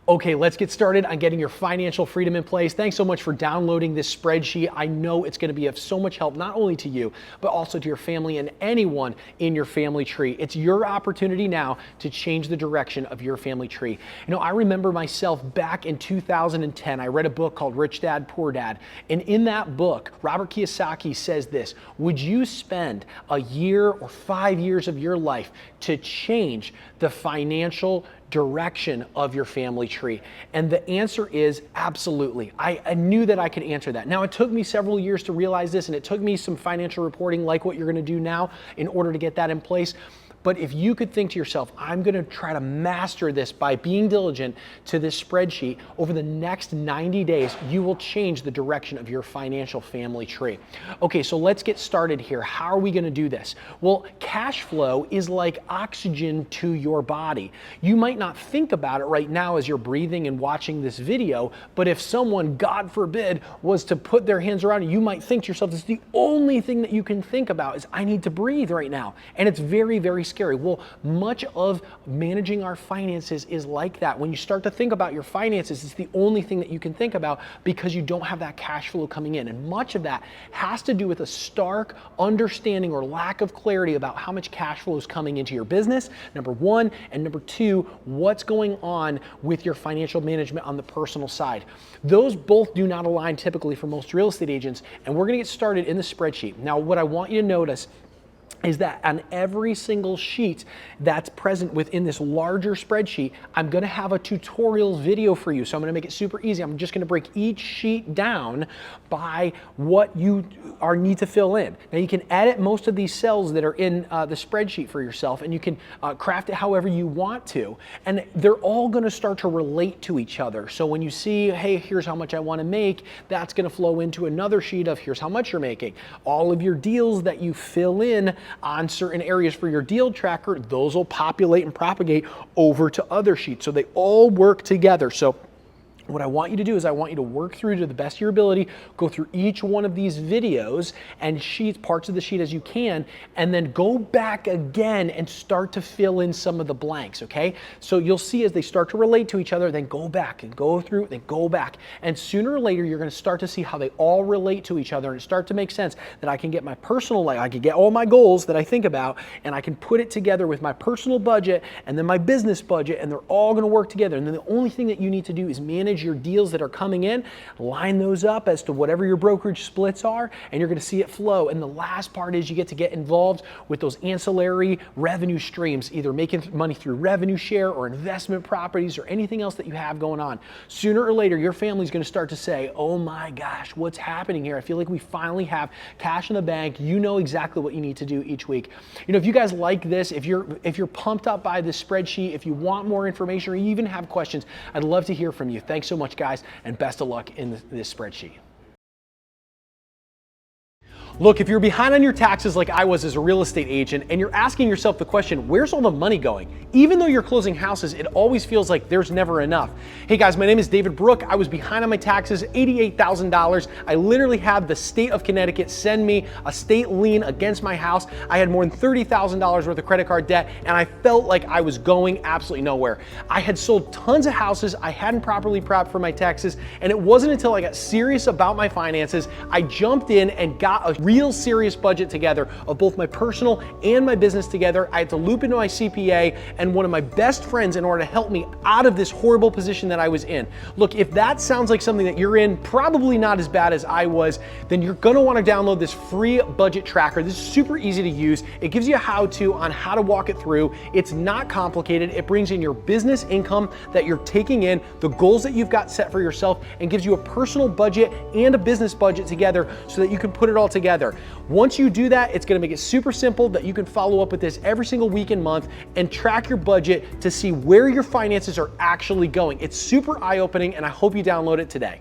Okay, let's get started on getting your financial freedom in place. Thanks so much for downloading this spreadsheet. I know it's going to be of so much help, not only to you, but also to your family and anyone in your family tree. It's your opportunity now to change the direction of your family tree. You know, I remember myself back in 2010, I read a book called Rich Dad, Poor Dad. And in that book, Robert Kiyosaki says this: would you spend a year or 5 years of your life to change the financial direction of your family tree? And the answer is absolutely. I knew that I could answer that. Now, it took me several years to realize this, and it took me some financial reporting like what you're going to do now in order to get that in place. But if you could think to yourself, I'm going to try to master this by being diligent to this spreadsheet, over the next 90 days, you will change the direction of your financial family tree. Okay, so let's get started here. How are we going to do this? Well, cash flow is like oxygen to your body. You might not think about it right now as you're breathing and watching this video, but if someone, God forbid, was to put their hands around you, you might think to yourself, this is the only thing that you can think about is I need to breathe right now. And it's very, very scary. Well, much of managing our finances is like that. When you start to think about your finances, it's the only thing that you can think about because you don't have that cash flow coming in. And much of that has to do with a stark understanding or lack of clarity about how much cash flow is coming into your business, number one, and number two, what's going on with your financial management on the personal side. Those both do not align typically for most real estate agents, and we're going to get started in the spreadsheet. Now, what I want you to notice is that on every single sheet that's present within this larger spreadsheet, I'm gonna have a tutorial video for you. So I'm gonna make it super easy. I'm just gonna break each sheet down by what you need to fill in. Now you can edit most of these cells that are in the spreadsheet for yourself, and you can craft it however you want to. And they're all gonna start to relate to each other. So when you see, hey, here's how much I wanna make, that's gonna flow into another sheet of here's how much you're making. All of your deals that you fill in on certain areas for your deal tracker, those will populate and propagate over to other sheets. So they all work together. So what I want you to do is I want you to work through to the best of your ability, go through each one of these videos and sheets, parts of the sheet as you can, and then go back again and start to fill in some of the blanks, okay? So you'll see as they start to relate to each other, then go back and go through, then go back. And sooner or later, you're gonna start to see how they all relate to each other and start to make sense that I can get my personal life, I can get all my goals that I think about, and I can put it together with my personal budget and then my business budget, and they're all gonna work together. And then the only thing that you need to do is manage your deals that are coming in, line those up as to whatever your brokerage splits are, and you're going to see it flow. And the last part is you get to get involved with those ancillary revenue streams, either making money through revenue share or investment properties or anything else that you have going on. Sooner or later, your family's going to start to say, oh my gosh, what's happening here? I feel like we finally have cash in the bank. You know exactly what you need to do each week. You know, if you guys like this, if you're pumped up by this spreadsheet, if you want more information or you even have questions, I'd love to hear from you. Thanks so much, guys, and best of luck in this spreadsheet. Look, if you're behind on your taxes like I was as a real estate agent, and you're asking yourself the question, where's all the money going? Even though you're closing houses, it always feels like there's never enough. Hey guys, my name is David Brook. I was behind on my taxes, $88,000. I literally had the state of Connecticut send me a state lien against my house. I had more than $30,000 worth of credit card debt, and I felt like I was going absolutely nowhere. I had sold tons of houses. I hadn't properly prepped for my taxes, and it wasn't until I got serious about my finances, I jumped in and got a real serious budget together of both my personal and my business together. I had to loop into my CPA and one of my best friends in order to help me out of this horrible position that I was in. Look, if that sounds like something that you're in, probably not as bad as I was, then you're gonna wanna download this free budget tracker. This is super easy to use. It gives you a how-to on how to walk it through. It's not complicated. It brings in your business income that you're taking in, the goals that you've got set for yourself, and gives you a personal budget and a business budget together so that you can put it all together. Once you do that, it's gonna make it super simple that you can follow up with this every single week and month and track your budget to see where your finances are actually going. It's super eye-opening, and I hope you download it today.